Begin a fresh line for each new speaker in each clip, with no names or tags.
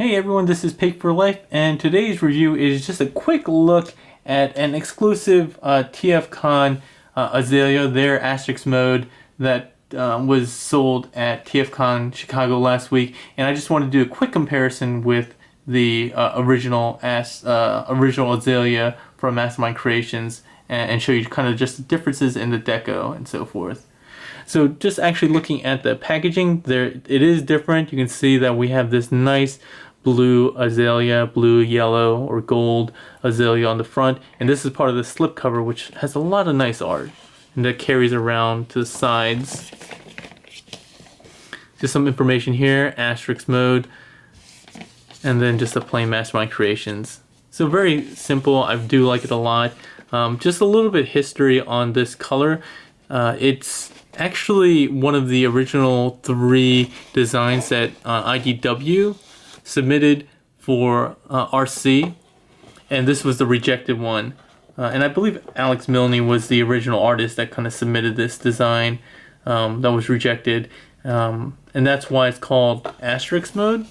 Hey everyone, this is Pig for Life, and today's review is just a quick look at an exclusive TFcon Azalea, their Asterisk mode that was sold at TFcon Chicago last week, and I just want to do a quick comparison with the original Azalea from Mastermind Creations and show you kind of just the differences in the deco and so forth. So just actually looking at the packaging, it is different. You can see that we have this nice blue azalea, blue, yellow, or gold azalea on the front, and this is part of the slipcover, which has a lot of nice art and that carries around to the sides. Just some information here, asterisk mode, and then just a plain Mastermind Creations. So very simple. I do like it a lot. Just a little bit history on this color. It's actually one of the original 3 designs that IDW submitted for Arcee, and this was the rejected one. And I believe Alex Milne was the original artist that kind of submitted this design that was rejected, and that's why it's called Asterisk mode.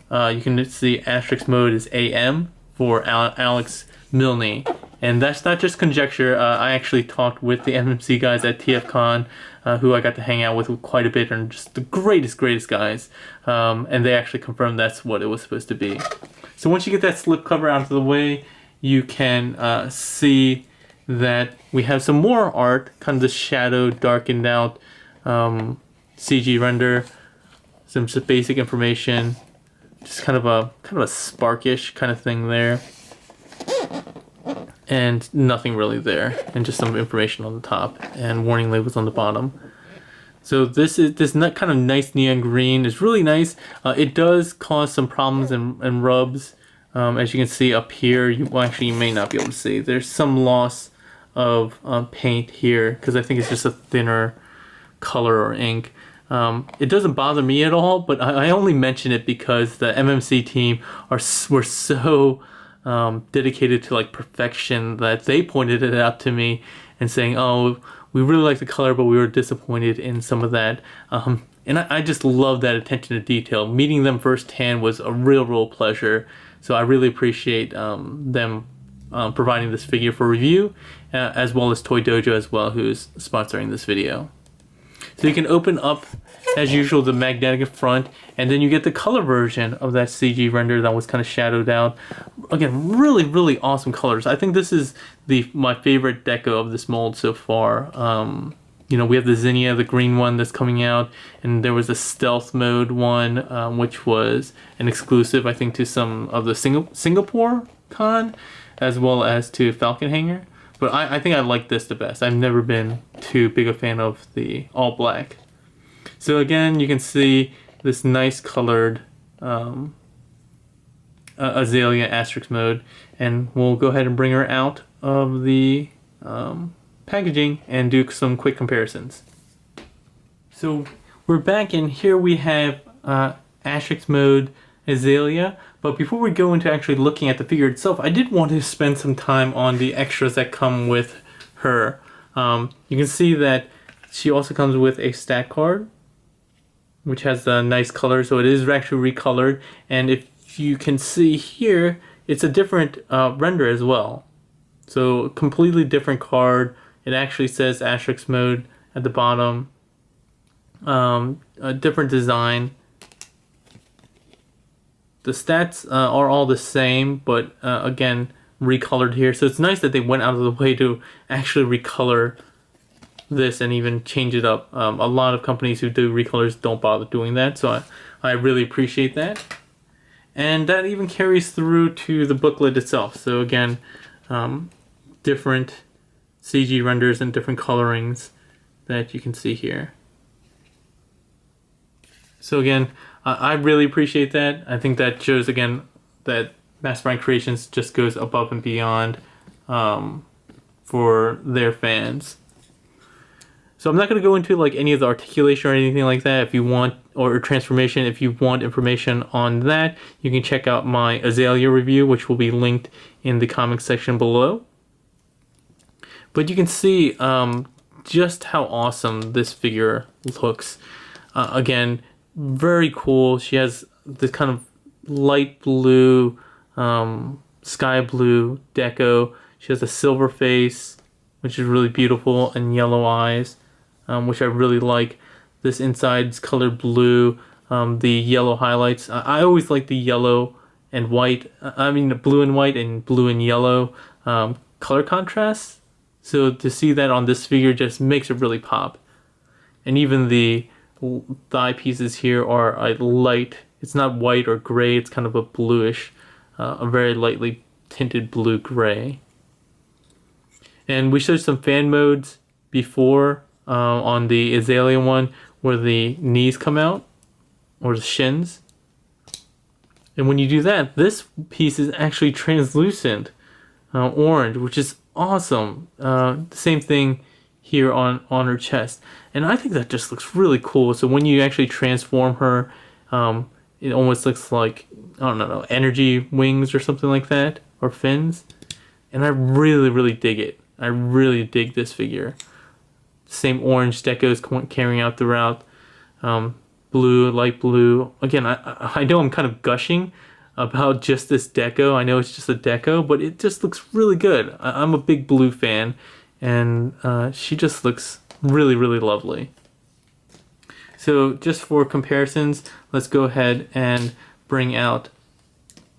You can see Asterisk mode is AM for Alex Milne. And that's not just conjecture. I actually talked with the MMC guys at TFcon, who I got to hang out with quite a bit, and just the greatest guys. And they actually confirmed that's what it was supposed to be. So once you get that slipcover out of the way, you can see that we have some more art, kind of the shadow darkened out CG render, some just basic information, just kind of a sparkish kind of thing there. And nothing really there, and just some information on the top and warning labels on the bottom. So this kind of nice neon green is really nice. It does cause some problems and rubs, as you can see up here. You may not be able to see. There's some loss of paint here because I think it's just a thinner color or ink. It doesn't bother me at all, but I only mention it because the MMC team were so dedicated to like perfection that they pointed it out to me and saying, oh, we really like the color, but we were disappointed in some of that. And I just love that attention to detail. Meeting them firsthand was a real pleasure. So I really appreciate them providing this figure for review, as well as Toy Dojo as well, who's sponsoring this video. So you can open up, as usual, the magnetic front, and then you get the color version of that CG render that was kind of shadowed out. Again, really awesome colors. I think this is my favorite deco of this mold so far. You know, we have the Zinnia, the green one that's coming out, and there was a stealth mode one, which was an exclusive, I think, to some of the Singapore con, as well as to Falcon Hanger. But I think I like this the best. I've never been too big a fan of the all black. So again, you can see this nice colored Azalea Asterisk mode, and we'll go ahead and bring her out of the packaging and do some quick comparisons. So we're back, and here we have Asterisk mode Azalea. But before we go into actually looking at the figure itself, I did want to spend some time on the extras that come with her. You can see that she also comes with a stat card, which has a nice color, so it is actually recolored. And if you can see here, it's a different render as well. So completely different card. It actually says Asterisk mode at the bottom. A different design. The stats are all the same, but again, recolored here. So it's nice that they went out of the way to actually recolor this and even change it up. A lot of companies who do recolors don't bother doing that, so I really appreciate that. And that even carries through to the booklet itself. So again, different CG renders and different colorings that you can see here. So again, I really appreciate that. I think that shows again that Mastermind Creations just goes above and beyond for their fans. So I'm not going to go into like any of the articulation or anything like that. If you want, or transformation, if you want information on that, you can check out my Azalea review, which will be linked in the comments section below. But you can see just how awesome this figure looks. Again, very cool. She has this kind of light blue, sky blue deco. She has a silver face, which is really beautiful, and yellow eyes, which I really like. This inside's colored blue. The yellow highlights. I always like the yellow and white. I mean, the blue and white and blue and yellow color contrast. So to see that on this figure just makes it really pop. And even the thigh pieces here are a light. It's not white or gray. It's kind of a bluish, a very lightly tinted blue gray. And we showed some fan modes before on the Azalea one, where the knees come out, or the shins. And when you do that, this piece is actually translucent orange, which is awesome. The same thing here on her chest. And I think that just looks really cool. So when you actually transform her, it almost looks like, I don't know, energy wings or something like that, or fins. And I really, really dig it. I really dig this figure. Same orange decos carrying out throughout. Blue, light blue. Again, I know I'm kind of gushing about just this deco. I know it's just a deco, but it just looks really good. I'm a big blue fan, and she just looks really, really lovely. So just for comparisons, let's go ahead and bring out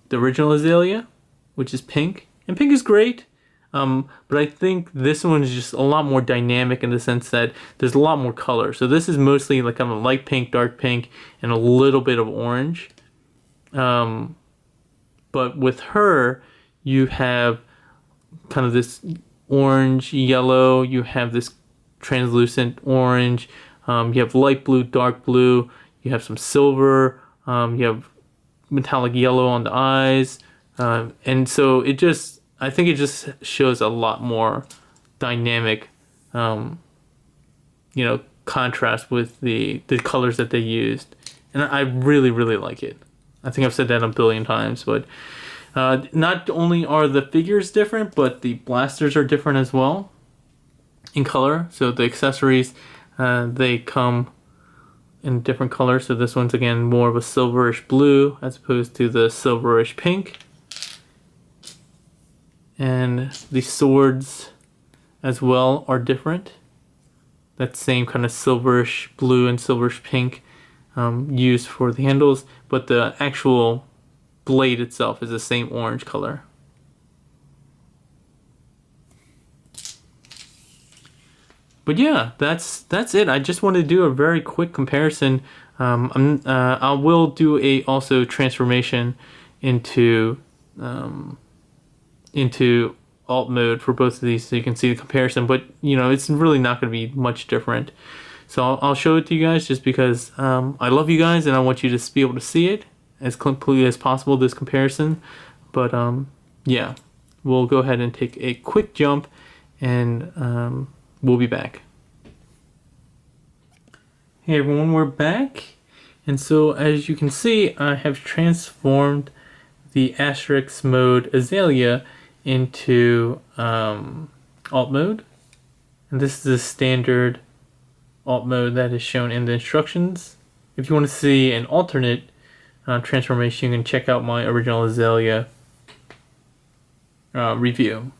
the original Azalea, which is pink. And pink is great. But I think this one is just a lot more dynamic in the sense that there's a lot more color. So this is mostly like kind of light pink, dark pink, and a little bit of orange. But with her, you have kind of this orange, yellow, you have this translucent orange, you have light blue, dark blue, you have some silver, you have metallic yellow on the eyes, and so I think it just shows a lot more dynamic, contrast with the colors that they used. And I really, really like it. I think I've said that a billion times, but not only are the figures different, but the blasters are different as well in color. So the accessories, they come in different colors. So this one's, again, more of a silverish blue as opposed to the silverish pink. And the swords as well are different. That same kind of silverish blue and silverish pink used for the handles, but the actual blade itself is the same orange color. But yeah, that's it. I just wanted to do a very quick comparison. I will do a also transformation into alt mode for both of these so you can see the comparison, but it's really not going to be much different. So I'll show it to you guys just because I love you guys and I want you to be able to see it as completely as possible, this comparison. But yeah, we'll go ahead and take a quick jump and we'll be back. Hey everyone, we're back. And so as you can see, I have transformed the Asterisk mode Azalea into alt mode, and this is the standard alt mode that is shown in the instructions. If you want to see an alternate transformation, you can check out my original Azalea review.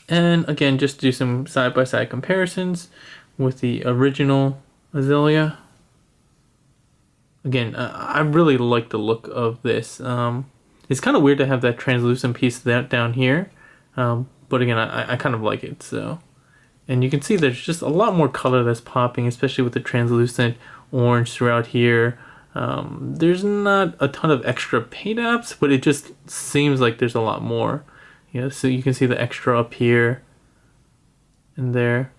And again, just do some side-by-side comparisons with the original Azalea. Again, I really like the look of this. It's kind of weird to have that translucent piece down here, but again, I kind of like it. So, and you can see there's just a lot more color that's popping, especially with the translucent orange throughout here. There's not a ton of extra paint apps, but it just seems like there's a lot more. So you can see the extra up here and there.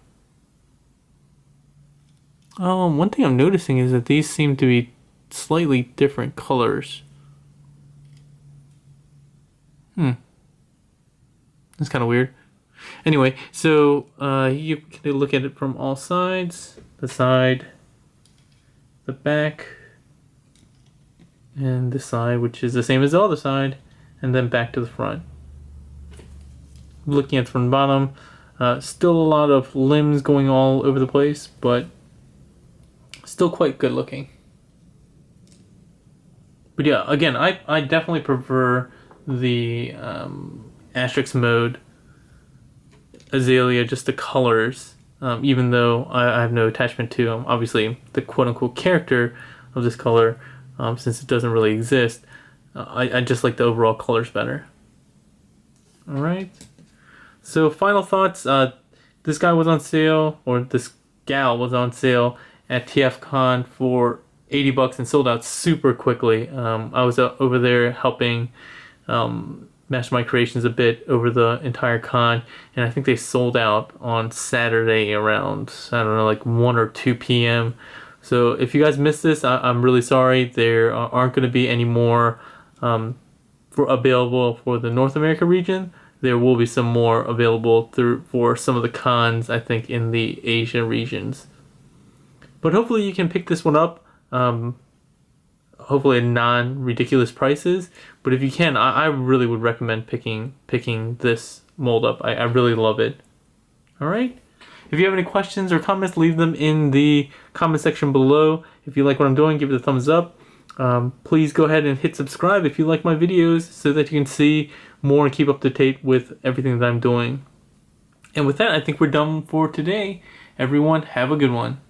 One thing I'm noticing is that these seem to be slightly different colors. That's kind of weird. Anyway, so you can look at it from all sides. The side, the back, and this side, which is the same as the other side, and then back to the front. Looking at it from the bottom, still a lot of limbs going all over the place, but still quite good looking. But yeah, again, I definitely prefer the Asterisk mode Azalea, just the colors. Even though I have no attachment to obviously the quote-unquote character of this color, since it doesn't really exist. I just like the overall colors better. Alright. So final thoughts. This guy was on sale, or this gal was on sale at TFcon for $80 and sold out super quickly. I was over there helping Mastermind Creations a bit over the entire con, and I think they sold out on Saturday around, I don't know, like 1 or 2 p.m. So if you guys missed this, I'm really sorry. There aren't going to be any more available for the North America region. There will be some more available for some of the cons, I think, in the Asian regions. But hopefully you can pick this one up. Hopefully at non-ridiculous prices. But if you can, I really would recommend picking this mold up. I really love it. Alright? If you have any questions or comments, leave them in the comment section below. If you like what I'm doing, give it a thumbs up. Please go ahead and hit subscribe if you like my videos so that you can see more and keep up to date with everything that I'm doing. And with that, I think we're done for today. Everyone, have a good one.